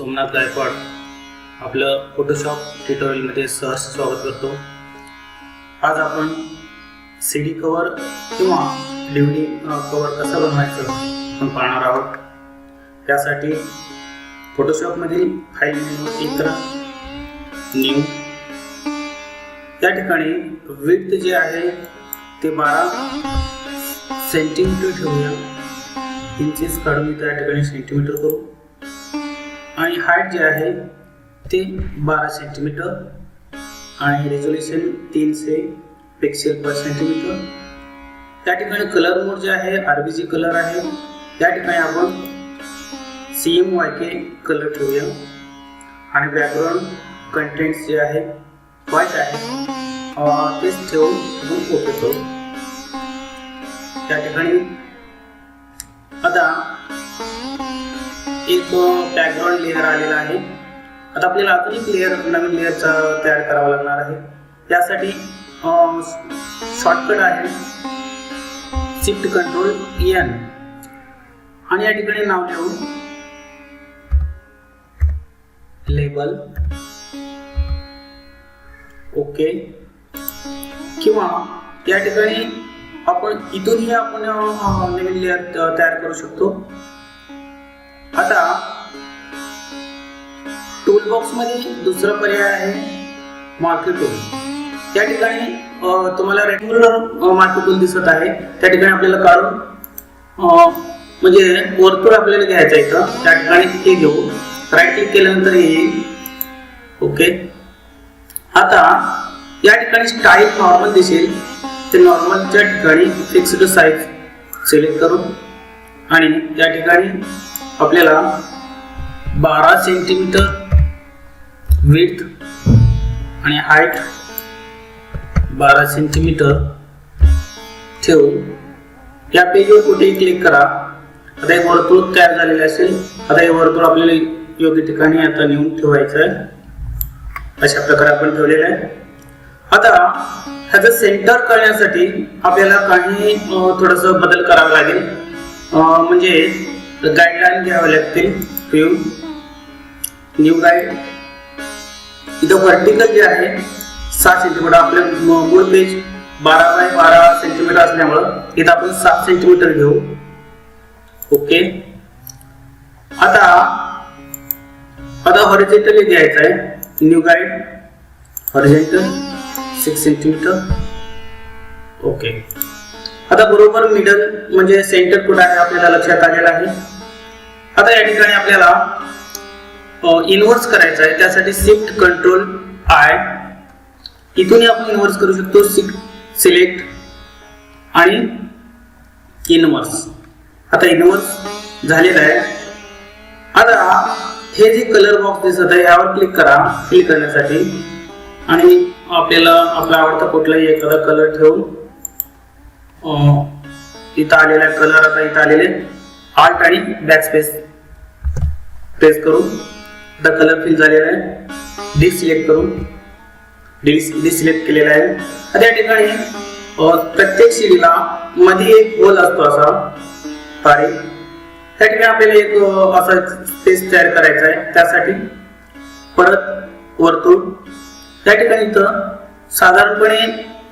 सोमनाथ गायकवाड आपलं फोटोशॉप ट्युटोरियलमध्ये सहर्ष स्वागत करतो। आज आपण CD कवर किंवा DVD कवर कसा बनवायचं आपण पाहणार आहोत। त्यासाठी फोटोशॉपमधील फाईल मेनूवर क्लिक करा, न्यू। या ठिकाणी विड्थ जे आहे ते 12 सेंटीमीटर ठेवूया। इंचेस काढून मी त्या ठिकाणी सेंटीमीटर करू आणि हाईट जे आहे ते 12 सेंटीमीटर आणि रेझोल्यूशन 300 पिक्सेल पर सेंटीमीटर। त्या ठिकाणी कलर मोड जे आहे RGB कलर आहे। त्या ठिकाणी आपण CMYK कलर ठेवूया आणि बॅकग्राऊंड कंटेंट्स जे आहे व्हाईट आहे तेच ठेवून आपण ओके करू। त्या ठिकाणी आता एक बॅकग्राऊंड लेयर आलेला आहे। आता आपल्याला अजून एक लेयर नवीन लेयरचा तयार करावा लागणार आहे। त्यासाठी शॉर्टकट आहे शिफ्ट कंट्रोल N आणि या ठिकाणी नाव लिहू लेबल ओके। किंवा या ठिकाणी आपण इथूनही आपण नवीन लेयर तयार करू शकतो। आता टूल बॉक्स मध्ये दुसरा पर्याय आहे मार्कर टूल। त्या ठिकाणी तुम्हाला रेक्टँग्युलर मार्कर टूल दिसत आहे। त्या ठिकाणी आपल्याला काढून म्हणजे वर्तुळ आपल्याला घ्यायचं आहे इथं। त्या ठिकाणी हे घेऊ, राईट क्लिक केल्यानंतर येईल ओके। आता या ठिकाणी स्टाईल नॉर्मल दिसेल, ते नॉर्मलच्या ठिकाणी फिक्स्ड साइज सिलेक्ट करू आणि या ठिकाणी आपल्याला 12 सेंटीमीटर विड्थ आणि हाईट 12 सेंटीमीटर ठेवून या पेजवर कुठेही क्लिक करा। आता हे वर्तुळ तयार झालेले असेल। आता हे वर्तुळ आपल्याला योग्य ठिकाणी आता नेऊन ठेवायचं आहे। अशा प्रकारे आपण ठेवलेलं आहे। आता ह्याचं सेंटर करण्यासाठी आपल्याला काही थोडंसं बदल करावा लागेल, म्हणजे गाईडलाईन घ्यावे लागतील। व्ह्यू न्यू गाईड, इथं व्हर्टिकल जे आहे 7 सेंटीमीटर, आपल्या मूळ पेज 12 बाय 12 सेंटीमीटर असल्यामुळं इथं आपण 7 सेंटीमीटर घेऊ ओके। आता हॉरिझॉन्टली घ्यायचं आहे, new guide horizontal 6 centimetre okay. आता बरोबर मिडल म्हणजे सेंटर कुठे आहे आपल्याला लक्षात आलेलं आहे। आता या ठिकाणी आपल्याला इन्व्हर्स करायचं आहे। त्यासाठी शिफ्ट कंट्रोल I, इथून आपण इन्व्हर्स करू शकतो। सिलेक्ट आणि इन्व्हर्स। आता इन्व्हर्स झालेला आहे। आता हे जे कलर बॉक्स दिसत आहे यावर क्लिक करा फिल करण्यासाठी आणि आपल्याला आपला आवडता कुठलाही एखादा कलर ठेवून इथं आलेला कलर, आता इथं आलेले Alt आणि बॅकस्पेस प्रेस करू। आता कलर फिल झालेला आहे। डिसिलेक्ट करू, डिसिलेक्ट केलेला आहे। आता या ठिकाणी प्रत्येक शिडीला मध्ये एक होल असतो असा पारी, त्या ठिकाणी आपल्याला एक असा स्पेस तयार करायचा आहे। त्यासाठी परत वर्तुळ, त्या ठिकाणी इथं साधारणपणे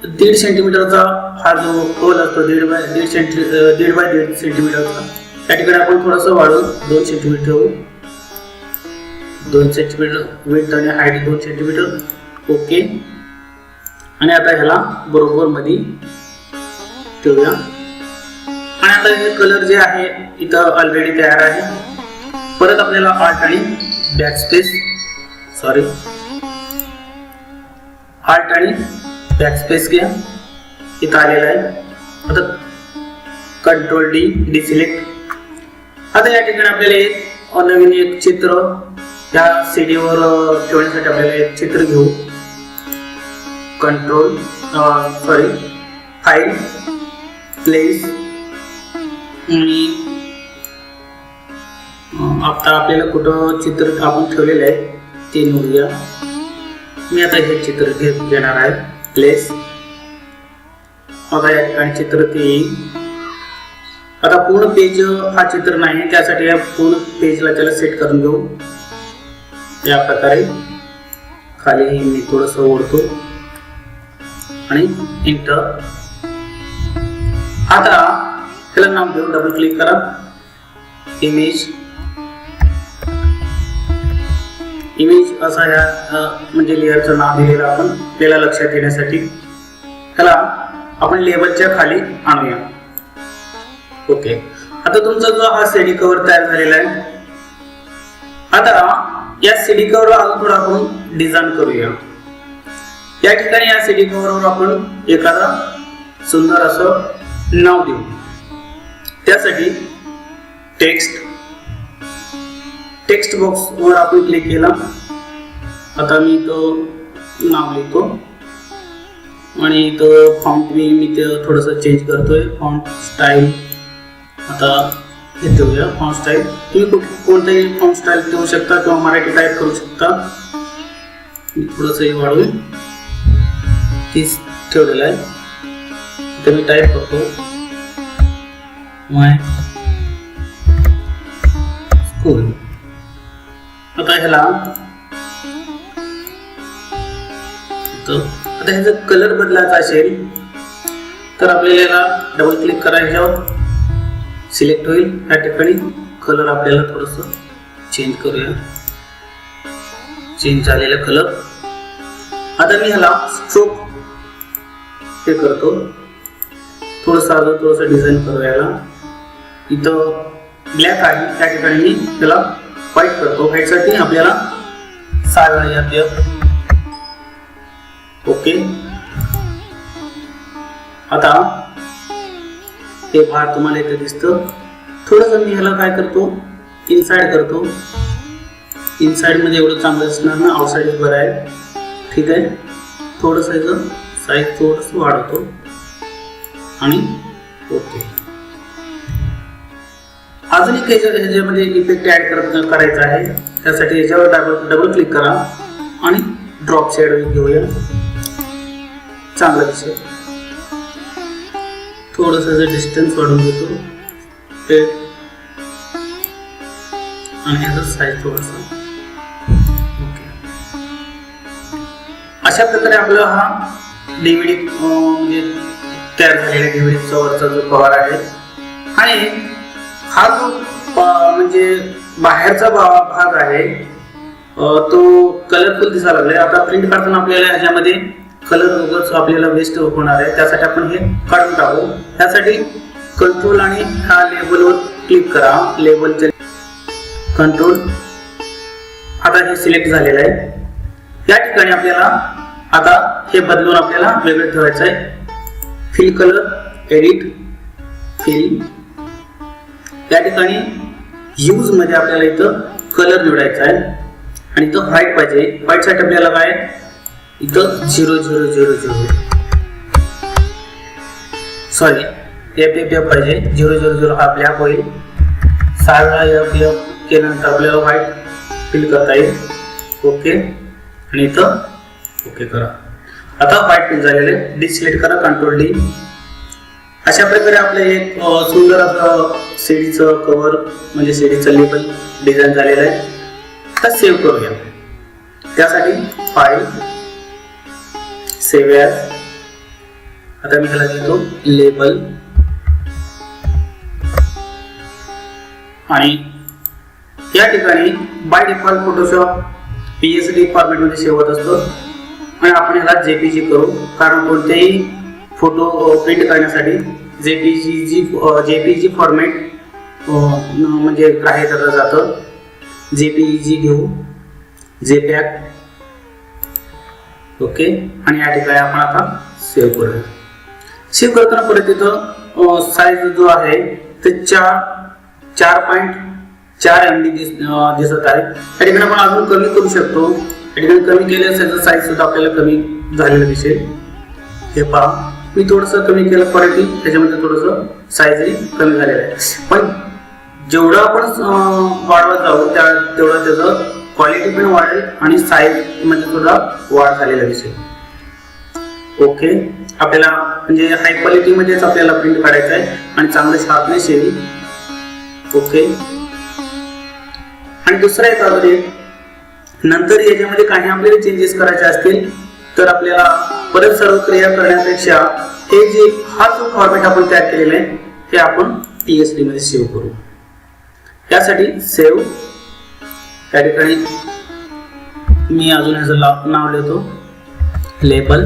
1.5 सेंटीमीटरचा हा जो होल असतो 1.5 बाय 1.5 सेंटीमीटरचा, त्या ठिकाणी आपण थोडंसं वाढवून 2 सेंटीमीटर ठेवू। 2 सेंटीमीटर विड्थ आणि हाईट 2 सेंटीमीटर ओके। आणि आता ह्याला बरोबर मध्ये ठेवूया। आणि आता हे कलर जे आहे इथं ऑलरेडी तयार आहे। परत आपल्याला Alt आणि बॅकस्पेस Alt आणि बॅकस्पेस घ्या, इथं आलेला आहे। आता कंट्रोल D डिसिलेक्ट। आता या ठिकाणी आपल्याला एक नवीन एक चित्र या CD वर ठेवण्यासाठी आपल्याला एक चित्र घेऊ। कंट्रोल फाईल प्लेस आणि आता आपल्याला कुठं चित्र आपण ठेवलेलं आहे ते निवडूया। मी आता हे चित्र घेणार आहे प्लेस। आता या ठिकाणी चित्र ते येईल। आता पूर्ण पेज हा चित्र नाही, त्यासाठी या पूर्ण पेजला त्याला सेट करून घेऊ। या प्रकारे खाली मी थोडस ओढतो आणि इंटर. आता त्याला नाव देऊ, डबल क्लिक करा, इमेज असा या म्हणजे लेअरचं नाव दिलेलं आपण आपल्याला लक्षात येण्यासाठी. त्याला आपण लेबलच्या खाली आणूया. ओके, आता तुमचा जो हा सीडी कव्हर तयार झालेला आहे. आता या सीडी कव्हर अजून थोडं आपण डिझाईन करूया. या ठिकाणी या सीडी कव्हरवर आपण एखादा सुंदर असं नाव देऊ. त्यासाठी टेक्स्ट बॉक्स वर आपण क्लिक केला. आता मी तो नाव लिहितो आणि तो फॉन्ट मी ते थोडंसं चेंज करतोय. फॉन्ट स्टाईल आता हे देऊया. फॉन्ट स्टाईल तुम्ही कोणताही फॉन्ट स्टाईल देऊ शकता किंवा मराठी टाईप करू शकता. मी थोडंसं हे वाढवून तीच ठेवलेलं आहे. इथे मी टाईप करतो माय स्कूल. आता ह्याला आता ह्याचा कलर बदलायचा असेल तर आपल्याला याला डबल क्लिक करायच्यावर सिलेक्ट होईल. या ठिकाणी कलर आपल्याला थोडस चेंज करूया. चेंज झालेला कलर. आता मी ह्याला स्ट्रोक हे करतो. थोडस डिझाईन करूया. याला इथं ब्लॅक आहे, त्या ठिकाणी मी त्याला व्हाईट करतो. व्हाईट साठी आपल्याला 6 वेळा F. ओके, आता हे भाग तुम्हाला इथे दिसतं. थोडस मी ह्याला काय करतो, इनसाइड करतो. इनसाइड मध्ये एवढं चांगलं दिसणार ना, आउटसाइड बरं आहे. ठीक आहे, थोडस याचं साईज थोडस वाढवतो आणि ओके. अजून एक ह्याच्यामध्ये इफेक्ट ऍड करायचा आहे. त्यासाठी याच्यावर डबल क्लिक करा आणि ड्रॉप शेड घेऊया. चांगलं दिसेल. थोडस डिस्टन्स वाढवून घेतो आणि ह्याचा साईज थोडासा ओके. अशा प्रकारे आपला हा डीव्हीडी म्हणजे तयार झालेला डीव्हीडीचा वरचा जो कव्हर आहे. आणि हा जो म्हणजे बाहेरचा भाग आहे तो कलरफुल दिसायला लागलाय. आता प्रिंट करताना आपल्याला ह्याच्यामध्ये कलर वगैरे आपल्याला वेस्ट होणार आहे. त्यासाठी आपण हे काढून टाकू. त्यासाठी कंट्रोल आणि हा लेबलवर क्लिक करा. लेबलचे कंट्रोल. आता हे सिलेक्ट झालेलं आहे. या ठिकाणी आपल्याला आता हे बदलून आपल्याला वेगळं ठेवायचं आहे. Fill colour, edit, fill. या ठिकाणी यूज मध्ये आपल्याला इथं कलर निवडायचा आहे आणि इथं व्हाईट पाहिजे. व्हाईट साठी आपल्याला काय इथं 0000 सॉरी F पाहिजे. 000 हा ब्लॅक होईल. 6 वेळा F केल्यानंतर आपल्याला व्हाईट फिल करता येईल. ओके, आणि इथं ओके करा. आता व्हाईट फिल झालेले. डिसिलेक्ट करा, कंट्रोल D. अशा प्रकारे आपलं एक सुंदर असं सीडीचं कव्हर म्हणजे सीडीचं लेबल डिझाईन झालेलं आहे. आता सेव्ह करूया. त्यासाठी फाईल, सेव्ह ॲज. आता मी ह्याला देतो लेबल आणि या ठिकाणी by default Photoshop PSD format मध्ये सेव्ह होत असतो आणि आपण ह्याला JPG करू. कारण कोणतेही फोटो प्रिंट करण्यासाठी JPG फॉर्मॅट म्हणजे ग्राह्य करलं जातं. JPG घेऊ, JPEG. ओके, आणि या ठिकाणी आपण आता सेव्ह करूया. सेव्ह करताना परत इथं साईज जो आहे ते 4.4 MB दिसत आहे. या ठिकाणी आपण अजून कमी करू शकतो. या ठिकाणी कमी केल्यास साईज सुद्धा आपल्याला कमी झालेलं दिसेल. हे पहा, मी थोडंसं कमी केलं परत त्याच्यामध्ये थोडंसं साईजही कमी झालेलं आहे. पण जेवढं आपण वाढवत जाऊ तेवढं त्याचं क्वालिटी पण वाढेल आणि साईज मध्ये सुद्धा वाढ झालेला दिसेल. ओके, आपल्याला म्हणजे हाय क्वालिटी मध्येच आपल्याला प्रिंट काढायचं आहे आणि चांगलं शार्पनेस येईल. ओके, आणि दुसरा एक नंतर याच्यामध्ये काही आपल्याला चेंजेस करायचे असतील तर आपल्याला परत सर्व क्रिया करण्यापेक्षा हे जे हा जो फॉर्मॅट आपण तयार केलेला आहे हे आपण TSD मध्ये सेव्ह करू. त्यासाठी सेव्ह या ठिकाणी मी अजून ह्याचं नाव लिहितो लेबल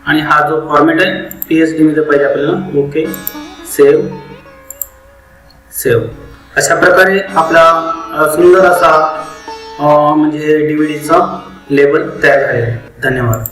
आणि हा जो फॉर्मॅट आहे TSD मध्ये पाहिजे आपल्याला. Okay save save. अशा प्रकारे आपला सुंदर असा म्हणजे DVDचा लेबल तयार झालेला आहे. धन्यवाद.